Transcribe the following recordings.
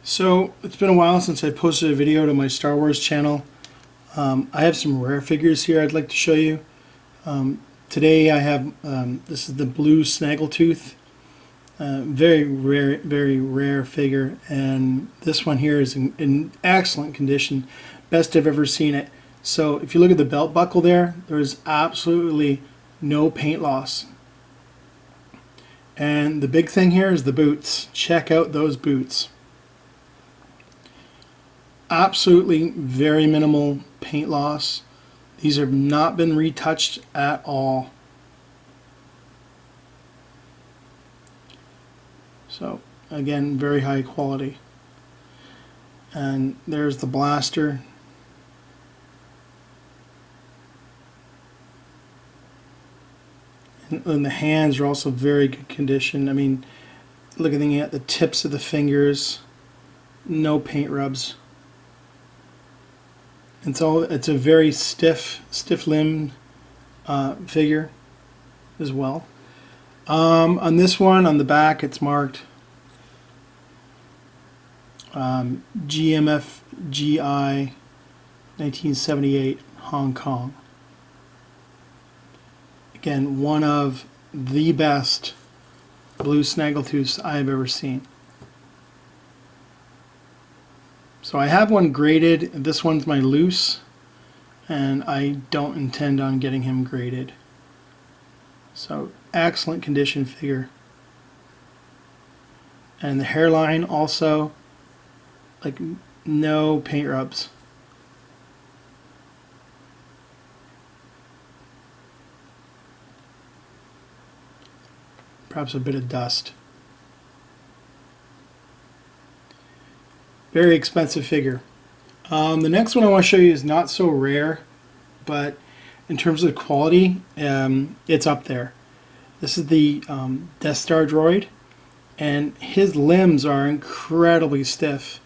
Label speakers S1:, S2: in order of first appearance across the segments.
S1: So it's been a while since I posted a video to my Star Wars channel. I have some rare figures here I'd like to show you. Today I have, this is the blue Snaggletooth. Very rare figure, and this one here is in excellent condition. Best I've ever seen it. So if you look at the belt buckle there's absolutely no paint loss. And the big thing here is the boots. Check out those boots. Absolutely very minimal paint loss. These have not been retouched at all. So again, very high quality. And there's the blaster. And the hands are also very good condition. I mean, looking at the tips of the fingers, no paint rubs. It's a very stiff limbed figure as well. On this one, on the back, it's marked GMFGI 1978 Hong Kong. Again, one of the best blue Snaggletooths I've ever seen. So I have one graded. This one's my loose, and I don't intend on getting him graded. So excellent condition figure. And the hairline also, like, no paint rubs. Perhaps a bit of dust. Very expensive figure. The next one I want to show you is not so rare, but in terms of quality, it's up there. This is the Death Star droid, and his limbs are incredibly stiff.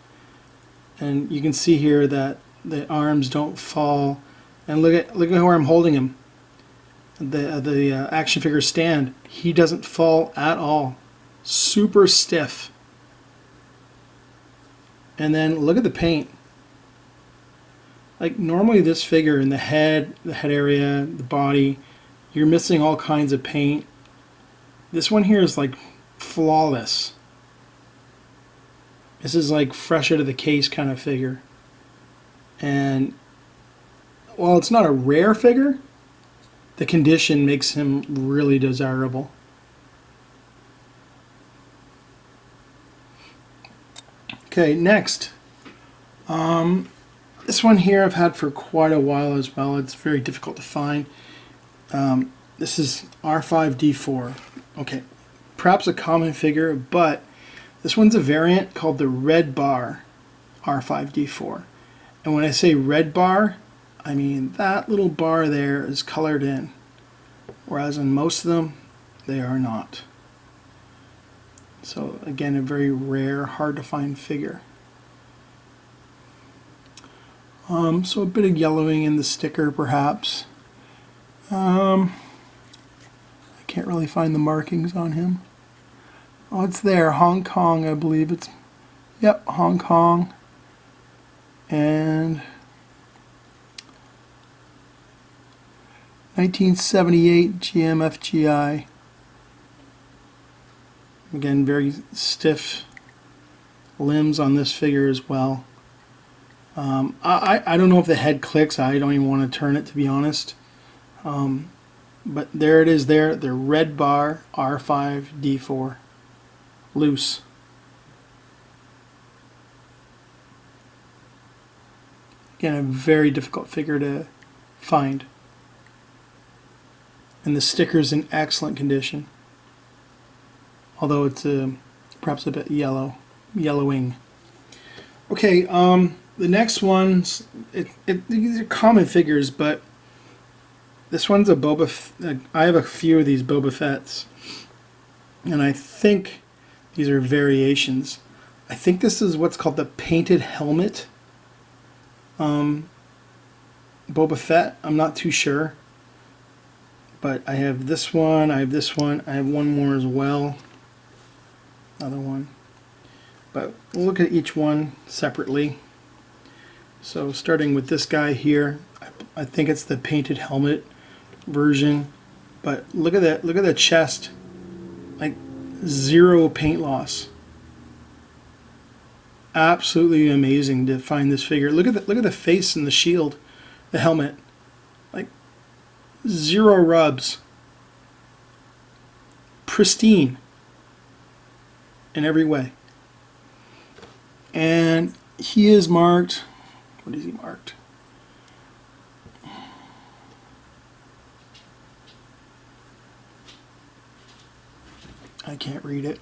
S1: And you can see here that the arms don't fall. And look at where I'm holding him. The action figure stand, he doesn't fall at all. Super stiff. And then look at the paint. Like, normally this figure in the head area, the body, you're missing all kinds of paint. This one here is like flawless. This is like fresh out of the case kind of figure. And while it's not a rare figure, the condition makes him really desirable. Okay, next. This one here I've had for quite a while as well. It's very difficult to find. This is R5D4. Okay, perhaps a common figure, but this one's a variant called the Red Bar R5D4. And when I say red bar, I mean that little bar there is colored in, whereas in most of them, they are not. So again, a very rare, hard to find figure. So a bit of yellowing in the sticker perhaps. I can't really find the markings on him. Oh, it's there, Hong Kong, I believe it's, yep, Hong Kong. And 1978 GMFGI. Again, very stiff limbs on this figure as well. I don't know if the head clicks. I don't even want to turn it, to be honest. But there it is there, the Red Bar R5D4. Loose. Again, a very difficult figure to find. And the sticker's in excellent condition. Although it's perhaps a bit yellowing. Okay, the next one's, these are common figures, but this one's a Boba Fett. I have a few of these Boba Fett's, and I think these are variations. I think this is what's called the painted helmet Boba Fett. I'm not too sure, but I have this one, I have this one, I have one more as well. Another one. but we'll look at each one separately. So starting with this guy here, I think it's the painted helmet version, but look at that, look at the chest, like zero paint loss. Absolutely amazing to find this figure. Look at the face and the shield, the helmet, like zero rubs, pristine in every way. And he is marked, what is he marked? I can't read it.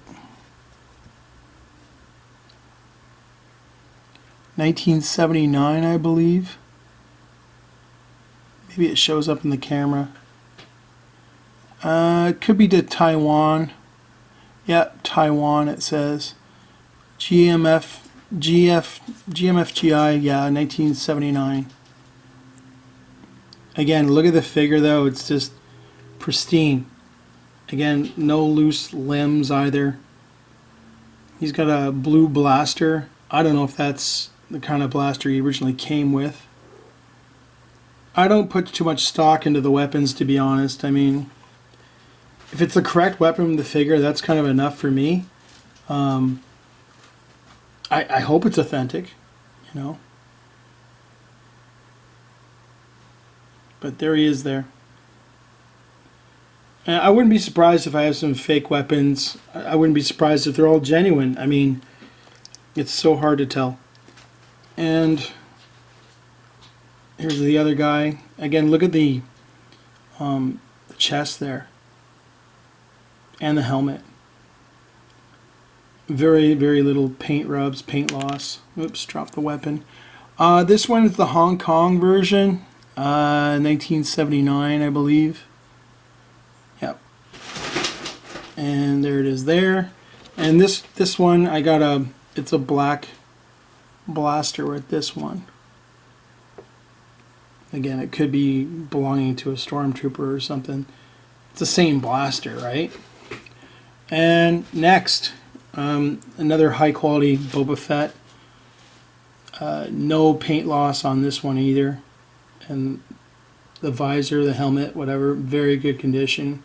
S1: 1979, I believe. Maybe it shows up in the camera. It could be to Taiwan. Yep, Taiwan it says. GMFGI, yeah, 1979. Again, look at the figure though, it's just pristine. Again, no loose limbs either. He's got a blue blaster. I don't know if that's the kind of blaster he originally came with. I don't put too much stock into the weapons, to be honest. I mean, if it's the correct weapon of the figure, that's kind of enough for me. I hope it's authentic, you know. But there he is there. And I wouldn't be surprised if I have some fake weapons. I wouldn't be surprised if they're all genuine. I mean, it's so hard to tell. And here's the other guy. Again, look at the chest there. And the helmet. Very, very little paint rubs, paint loss. Oops, dropped the weapon. This one is the Hong Kong version. 1979, I believe. Yep. And there it is there. And this one, I got it's a black blaster with this one. Again, it could be belonging to a stormtrooper or something. It's the same blaster, right? And next, another high quality Boba Fett. No paint loss on this one either. And the visor, the helmet, whatever, very good condition.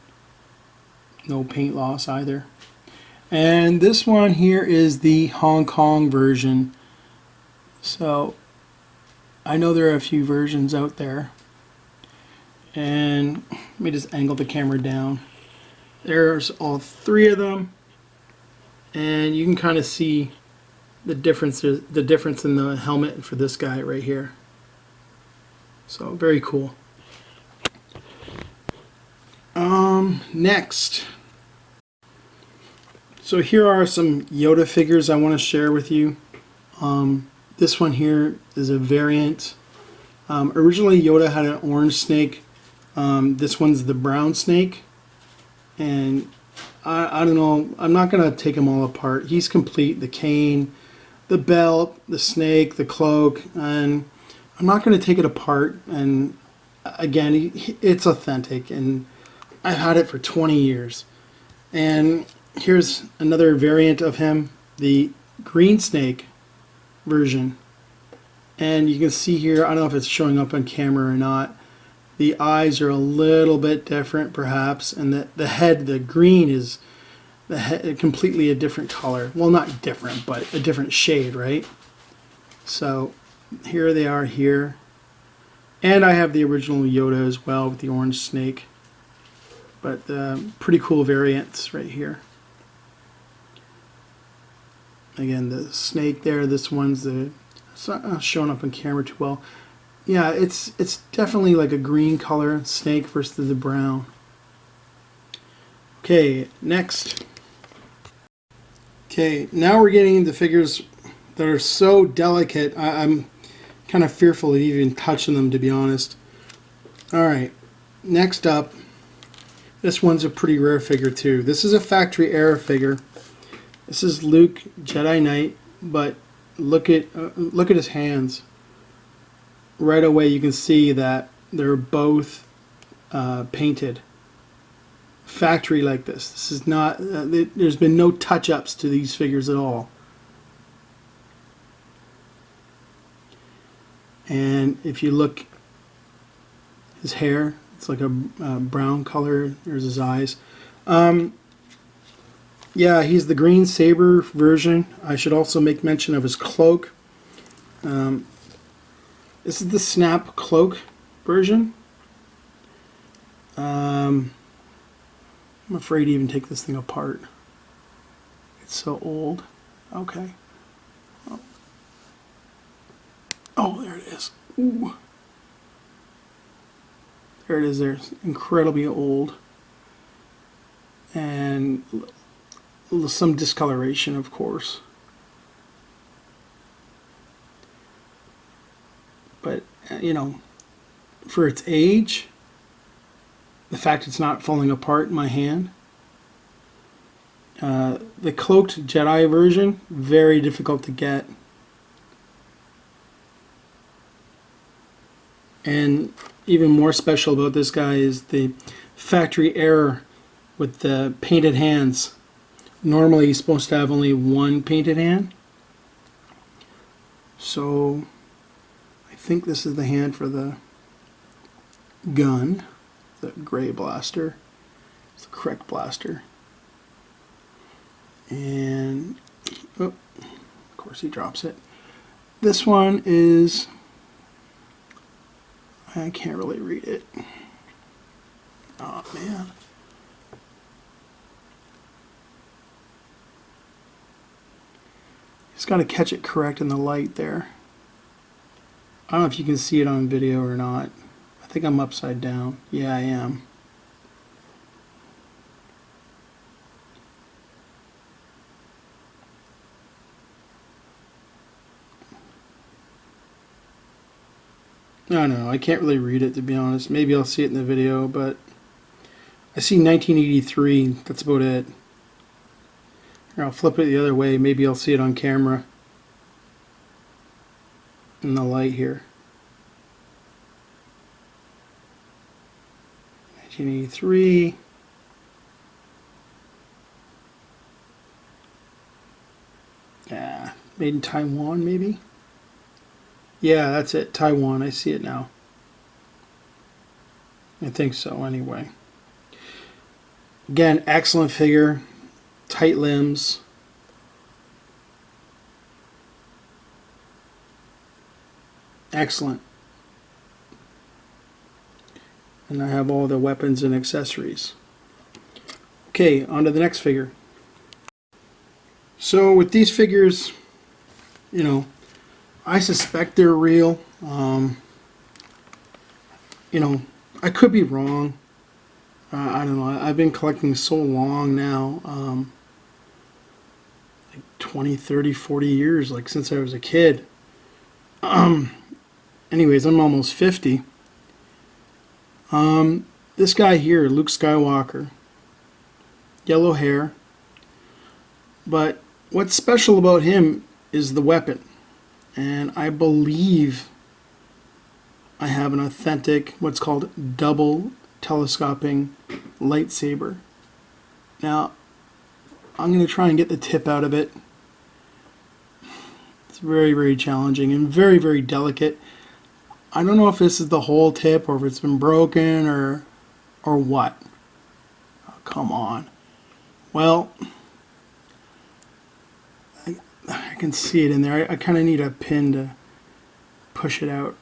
S1: No paint loss either. And this one here is the Hong Kong version. So I know there are a few versions out there. And let me just angle the camera down. There's all three of them. And you can kind of see the difference in the helmet for this guy right here. So very cool. Next. So here are some Yoda figures I want to share with you. This one here is a variant. Originally Yoda had an orange snake. This one's the brown snake. And I don't know, I'm not going to take them all apart. He's complete, the cane, the belt, the snake, the cloak, and I'm not going to take it apart. And again, it's authentic, and I've had it for 20 years. And here's another variant of him, the green snake version. And you can see here, I don't know if it's showing up on camera or not, the eyes are a little bit different perhaps, and the head, the green is the head, completely a different color. Well, not different, but a different shade, right? So here they are here. And I have the original Yoda as well with the orange snake. But pretty cool variants right here. Again, the snake there, this one's it's not showing up on camera too well. Yeah, it's definitely like a green color snake versus the brown. Okay, next. Okay, now we're getting into figures that are so delicate, I'm kind of fearful of even touching them, to be honest. Alright, next up, this one's a pretty rare figure too. This is a factory error figure. This is Luke, Jedi Knight, but look at his hands. Right away you can see that they're both painted. Factory like this. This is not, there's been no touch-ups to these figures at all. And if you look, his hair, it's like a brown color. There's his eyes. Yeah, he's the Green Saber version. I should also make mention of his cloak. This is the Snap Cloak version. I'm afraid to even take this thing apart. It's so old. Okay. Oh, there it is. Ooh. There it is there. It's incredibly old. And some discoloration, of course. But, you know, for its age, the fact it's not falling apart in my hand. The cloaked Jedi version, very difficult to get. And even more special about this guy is the factory error with the painted hands. Normally he's supposed to have only one painted hand. So I think this is the hand for the gun, the gray blaster. It's the correct blaster. And, oh, of course he drops it. This one is, I can't really read it. Oh man. Just got to catch it correct in the light there. I don't know if you can see it on video or not. I think I'm upside down. Yeah, I am. No, I can't really read it, to be honest. Maybe I'll see it in the video, but I see 1983. That's about it. Or I'll flip it the other way. Maybe I'll see it on camera in the light here. 1983. Yeah, made in Taiwan, maybe? Yeah, that's it. Taiwan. I see it now. I think so, anyway. Again, excellent figure. Tight limbs. Excellent. And I have all the weapons and accessories. Okay, on to the next figure. So with these figures, you know, I suspect they're real. You know, I could be wrong. I don't know. I've been collecting so long now. Like 20, 30, 40 years, like since I was a kid. Anyways, I'm almost 50. This guy here, Luke Skywalker. Yellow hair. But what's special about him is the weapon. And I believe I have an authentic, what's called double telescoping lightsaber. Now, I'm going to try and get the tip out of it. It's very, very challenging and very, very delicate. I don't know if this is the whole tip or if it's been broken or what. Oh, come on. Well, I can see it in there. I kind of need a pin to push it out.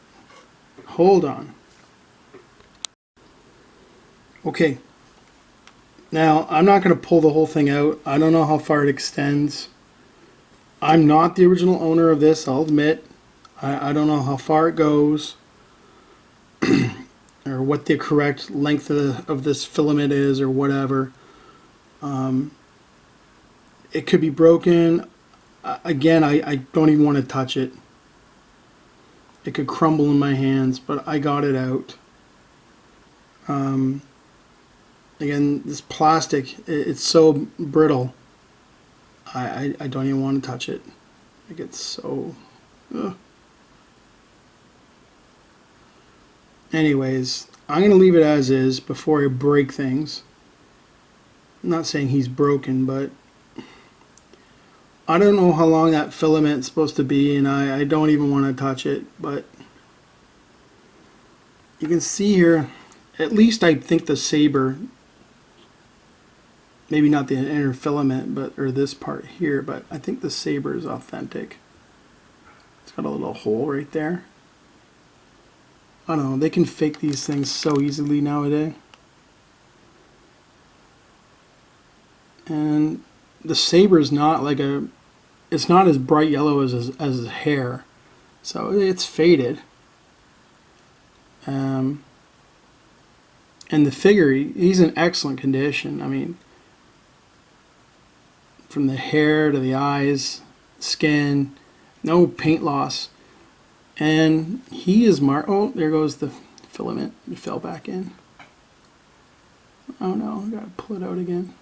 S1: Hold on. Okay. Now, I'm not going to pull the whole thing out. I don't know how far it extends. I'm not the original owner of this, I'll admit. I don't know how far it goes or what the correct length of this filament is or whatever. It could be broken. Again, I don't even want to touch it. It could crumble in my hands, but I got it out. Again, this plastic, it's so brittle. I don't even want to touch it. Like it's so... Ugh. Anyways, I'm going to leave it as is before I break things. I'm not saying he's broken, but I don't know how long that filament's supposed to be, and I don't even want to touch it, but you can see here, at least I think the saber, maybe not the inner filament, but or this part here, but I think the saber is authentic. It's got a little hole right there. I don't know, they can fake these things so easily nowadays. And the saber is not like it's not as bright yellow as his hair, so it's faded. And the figure, he's in excellent condition. I mean, from the hair to the eyes, skin, no paint loss. And he is marked. Oh, there goes the filament. It fell back in. Oh no, I gotta pull it out again.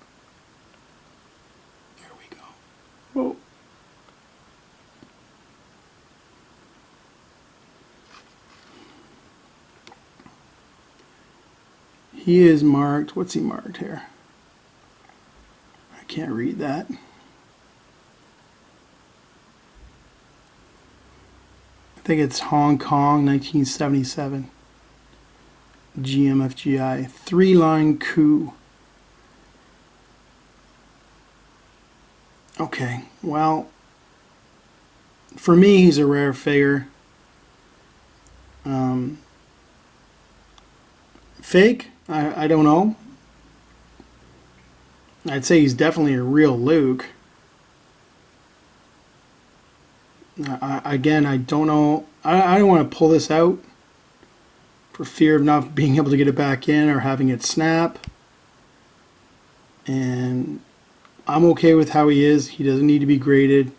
S1: There we go. Oh. He is marked. What's he marked here? I can't read that. I think it's Hong Kong, 1977. GMFGI. 3-line coup. Okay, well, for me, he's a rare figure. Fake? I don't know. I'd say he's definitely a real Luke. Again, I don't know. I don't want to pull this out for fear of not being able to get it back in or having it snap. And I'm okay with how he is. He doesn't need to be graded.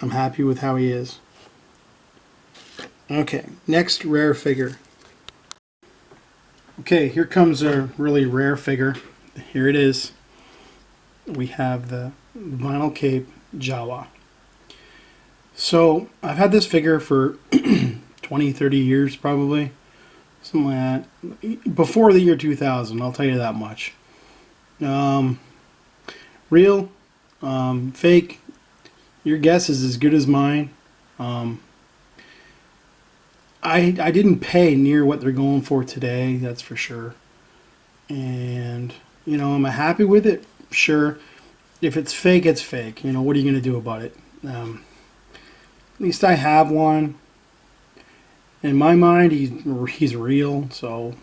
S1: I'm happy with how he is. Okay, next rare figure. Okay, here comes a really rare figure. Here it is. We have the vinyl cape Jawa. So I've had this figure for 20, 30 years probably. Something like that. Before the year 2000, I'll tell you that much. Real, fake, your guess is as good as mine. I didn't pay near what they're going for today, that's for sure. And, you know, am I happy with it? Sure. If it's fake, it's fake. You know, what are you going to do about it? At least I have one. In my mind, he's real, so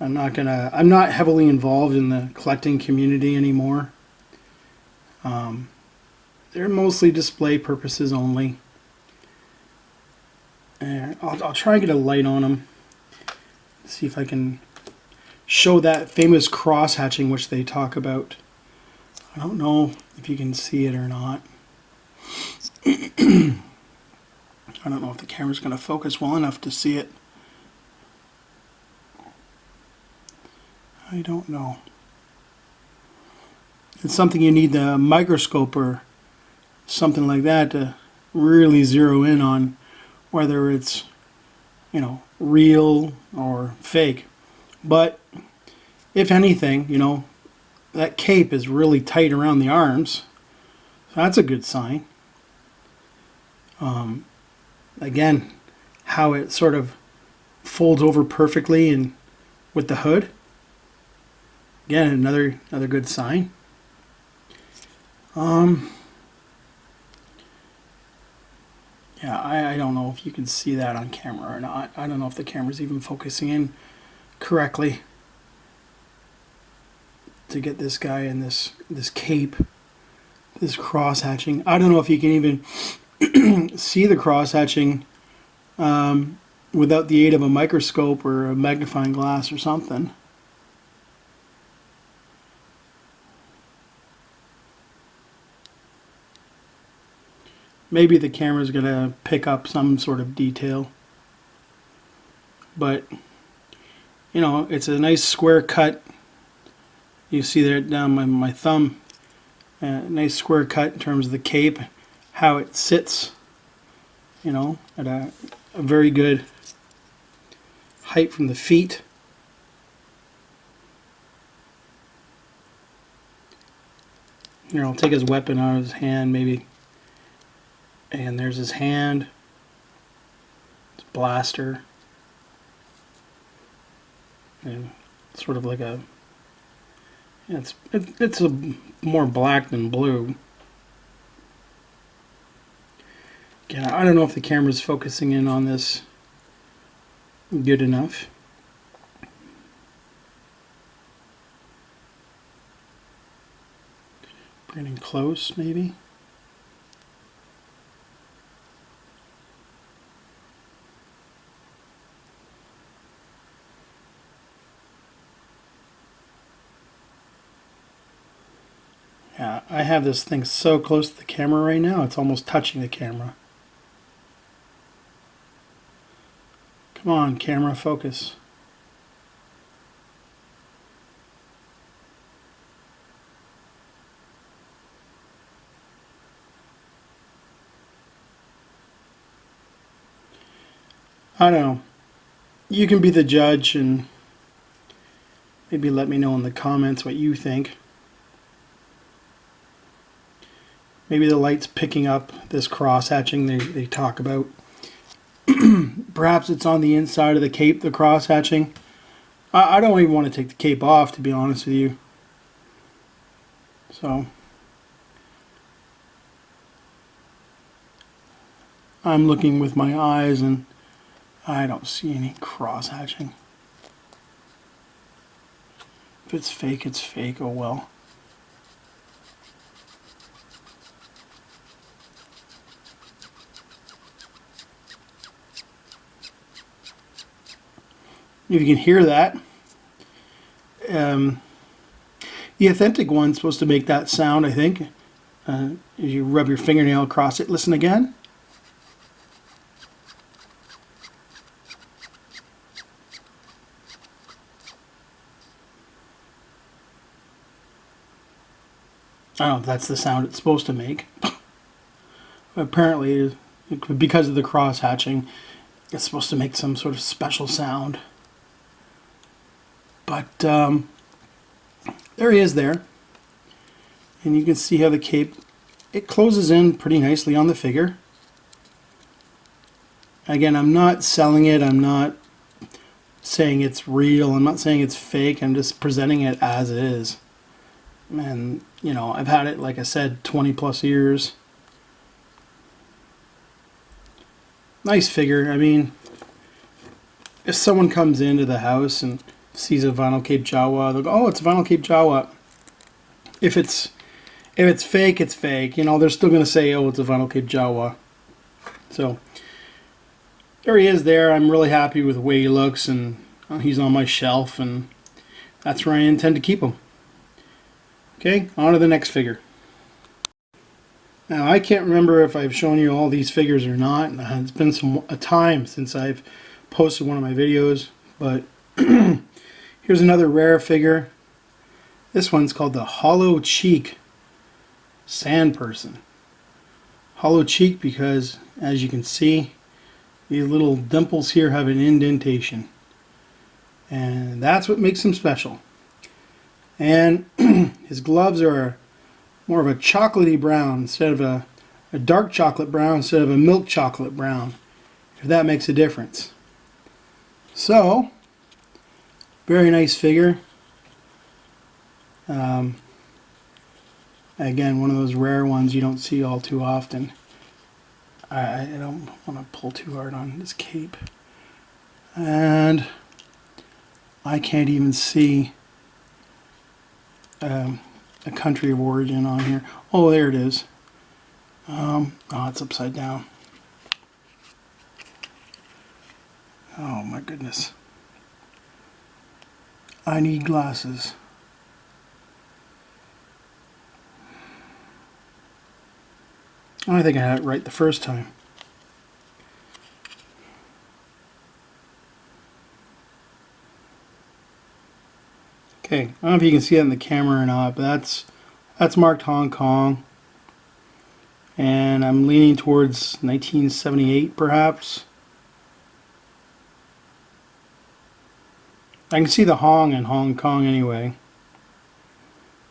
S1: I'm not heavily involved in the collecting community anymore. They're mostly display purposes only. And I'll try and get a light on them. See if I can show that famous cross hatching which they talk about. I don't know if you can see it or not. I don't know if the camera's going to focus well enough to see it. I don't know. It's something you need the microscope or something like that to really zero in on, whether it's, you know, real or fake. But if anything, you know, that cape is really tight around the arms. So that's a good sign. Again, how it sort of folds over perfectly and with the hood. Again, another good sign. Yeah, I don't know if you can see that on camera or not. I don't know if the camera's even focusing in correctly to get this guy in this cape, this cross hatching. I don't know if you can even see the cross hatching without the aid of a microscope or a magnifying glass or something. Maybe the camera's going to pick up some sort of detail. But, you know, it's a nice square cut. You see there down my thumb. Nice square cut in terms of the cape. How it sits, you know, at a very good height from the feet. Here, I'll take his weapon out of his hand, maybe. And there's his hand, his blaster. And sort of like a, it's a more black than blue. Again, I don't know if the camera's focusing in on this good enough. Bring it in close, maybe. Yeah, I have this thing so close to the camera right now, it's almost touching the camera. Come on, camera, focus. I don't know. You can be the judge and maybe let me know in the comments what you think. Maybe the light's picking up this cross-hatching they talk about. Perhaps it's on the inside of the cape, the cross-hatching. I don't even want to take the cape off, to be honest with you. So I'm looking with my eyes and I don't see any cross-hatching. If it's fake, it's fake. Oh well. If you can hear that, the authentic one's supposed to make that sound, I think. As you rub your fingernail across it. Listen again. I don't know if that's the sound it's supposed to make. Apparently, because of the cross-hatching, it's supposed to make some sort of special sound. But there he is there. And you can see how the cape, it closes in pretty nicely on the figure. Again, I'm not selling it. I'm not saying it's real. I'm not saying it's fake. I'm just presenting it as it is. And, you know, I've had it, like I said, 20 plus years. Nice figure. I mean, if someone comes into the house and sees a vinyl Cape Jawa, they'll go, oh, it's a vinyl Cape Jawa. If it's fake, it's fake. You know, they're still going to say, oh, it's a vinyl Cape Jawa. So there he is there. I'm really happy with the way he looks, and he's on my shelf, and that's where I intend to keep him. Okay, on to the next figure. Now, I can't remember if I've shown you all these figures or not. It's been a time since I've posted one of my videos, but here's another rare figure. This one's called the Hollow Cheek Sand Person. Hollow cheek because, as you can see, these little dimples here have an indentation. And that's what makes him special. And his gloves are more of a chocolatey brown instead of a dark chocolate brown instead of a milk chocolate brown, if that makes a difference. So, very nice figure. Again, one of those rare ones you don't see all too often. I don't want to pull too hard on this cape. And I can't even see a country of origin on here. Oh, there it is. Oh, it's upside down. Oh my goodness. I need glasses. I think I had it right the first time. Okay, I don't know if you can see it in the camera or not, but that's marked Hong Kong. And I'm leaning towards 1978 perhaps. I can see the Hong in Hong Kong anyway.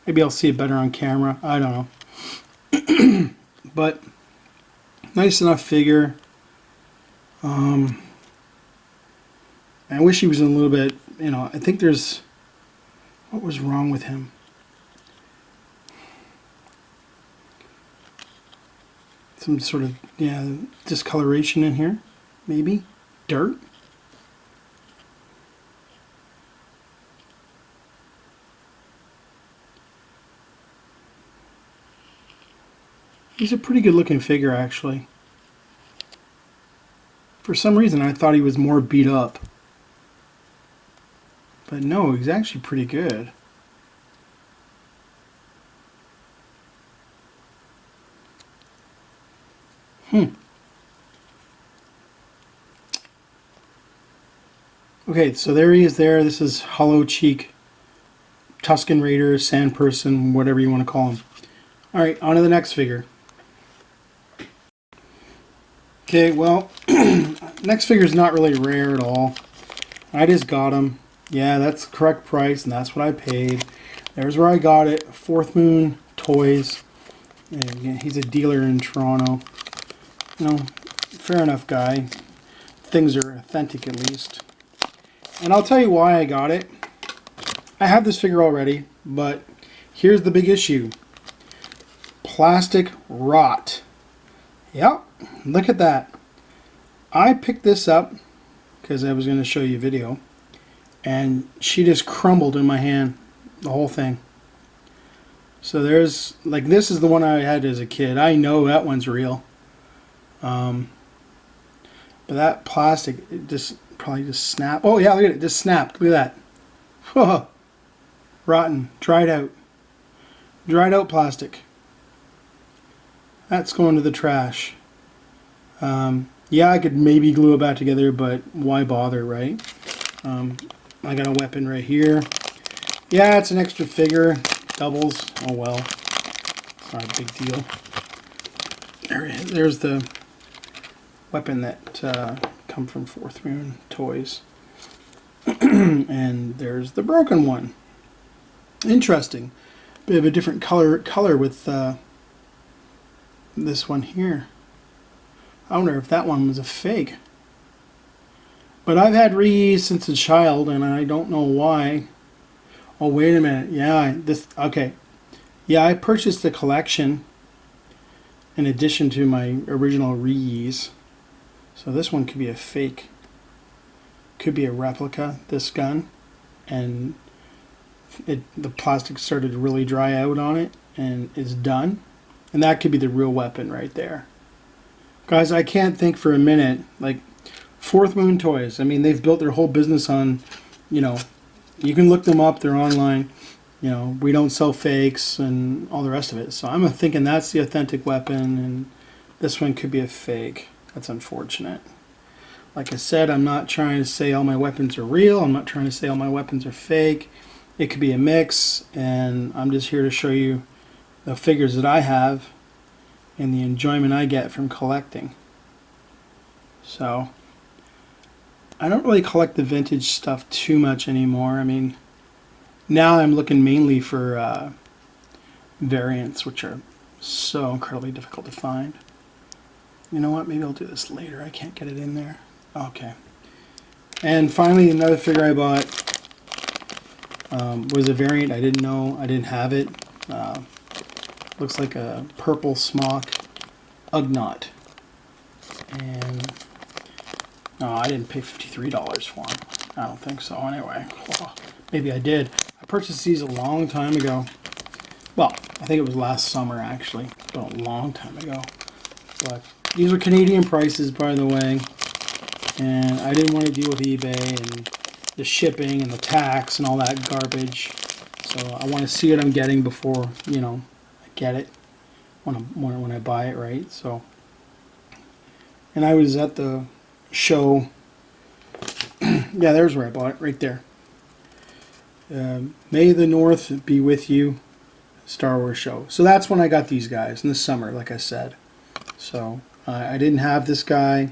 S1: Maybe I'll see it better on camera. I don't know. But nice enough figure. I wish he was a little bit, you know, I think there's, what was wrong with him? Some sort of, yeah, discoloration in here, maybe. Dirt. He's a pretty good looking figure, actually. For some reason, I thought he was more beat up. But no, he's actually pretty good. Okay, so there he is there. This is Hollow Cheek, Tusken Raider, Sand Person, whatever you want to call him. Alright, on to the next figure. Okay, well, next figure is not really rare at all. I just got him. Yeah, that's the correct price, and that's what I paid. There's where I got it. Fourth Moon Toys. And again, he's a dealer in Toronto. You know, fair enough guy. Things are authentic at least. And I'll tell you why I got it. I have this figure already, but here's the big issue. Plastic rot. Yep, look at that. I picked this up because I was going to show you a video, and she just crumbled in my hand, the whole thing. So there's, like, this is the one I had as a kid. I know that one's real. But that plastic, it just probably just snapped. Oh yeah, look at it, just snapped. Look at that. Whoa. Rotten, dried out. Dried out plastic. That's going to the trash. Yeah, I could maybe glue it back together, but why bother, right? I got a weapon right here. Yeah, it's an extra figure. Doubles. Oh well. It's not a big deal. There's the weapon that come from Fourth Moon Toys. And there's the broken one. Interesting. Bit of a different color with this one here. I wonder if that one was a fake. But I've had Reese since a child, and I don't know why. Oh, wait a minute. Yeah, okay. Yeah, I purchased the collection in addition to my original Reese. So this one could be a fake. Could be a replica, this gun. And the plastic started to really dry out on it, and it's done. And that could be the real weapon right there. Guys, I can't think for a minute. Like, Fourth Moon Toys, I mean, they've built their whole business on, you know, you can look them up, they're online. You know, we don't sell fakes and all the rest of it. So I'm thinking that's the authentic weapon, and this one could be a fake. That's unfortunate. Like I said, I'm not trying to say all my weapons are real. I'm not trying to say all my weapons are fake. It could be a mix, and I'm just here to show you the figures that I have and the enjoyment I get from collecting. So I don't really collect the vintage stuff too much anymore. I mean, now I'm looking mainly for variants, which are so incredibly difficult to find. You know what? Maybe I'll do this later. I can't get it in there. Okay. And finally, another figure I bought was a variant. I didn't know. I didn't have it. Looks like a purple smock Ugnaught. And no, I didn't pay $53 for them. I don't think so anyway. Oh, maybe I did. I purchased these a long time ago. Well, I think it was last summer actually. But a long time ago. But these are Canadian prices, by the way. And I didn't want to deal with eBay and the shipping and the tax and all that garbage. So I want to see what I'm getting before, you know, I get it when I buy it, right? So, and I was at the show. Yeah, there's where I bought it, right there. May the North be with you, Star Wars show. So that's when I got these guys in the summer, like I said. So I didn't have this guy,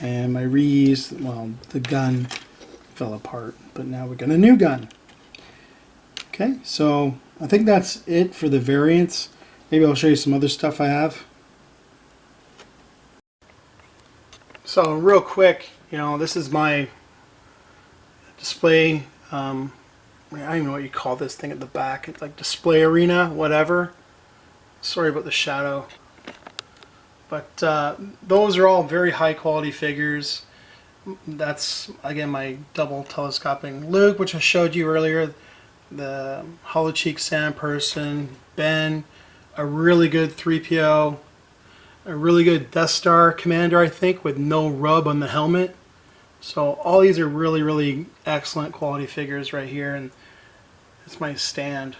S1: and my Reese, well, the gun fell apart, but now we got a new gun. Okay, so I think that's it for the variants. Maybe I'll show you some other stuff I have. So real quick, you know, this is my display. I don't even know what you call this thing at the back. It's like display arena, whatever. Sorry about the shadow. But those are all very high quality figures. That's again my double telescoping Luke, which I showed you earlier. The Hollow Cheek Sand Person, Ben, a really good 3PO, a really good Death Star Commander, I think, with no rub on the helmet. So all these are really, really excellent quality figures right here, and it's my stand.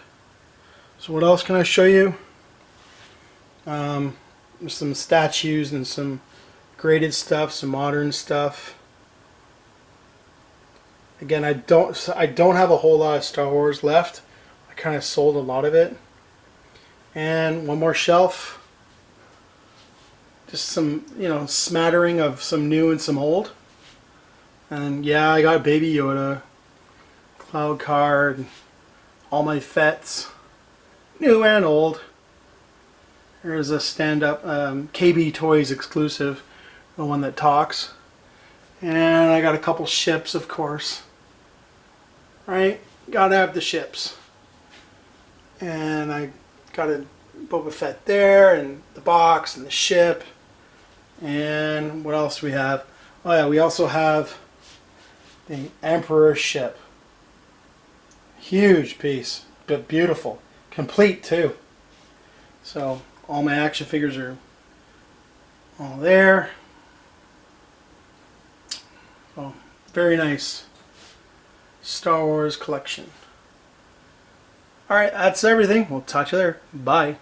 S1: So what else can I show you? Some statues and some graded stuff, some modern stuff. Again, I don't have a whole lot of Star Wars left. I kind of sold a lot of it. And one more shelf. Just some, smattering of some new and some old. And yeah, I got Baby Yoda, Cloud Card, all my Fets, new and old. There's a stand-up KB Toys exclusive, the one that talks. And I got a couple ships, of course. Right? Gotta have the ships. And I got a Boba Fett there, and the box, and the ship. And what else do we have? Oh yeah, we also have the Emperor ship. Huge piece, but beautiful. Complete too. So all my action figures are all there. Oh, very nice Star Wars collection. Alright, that's everything. We'll talk to you later. Bye.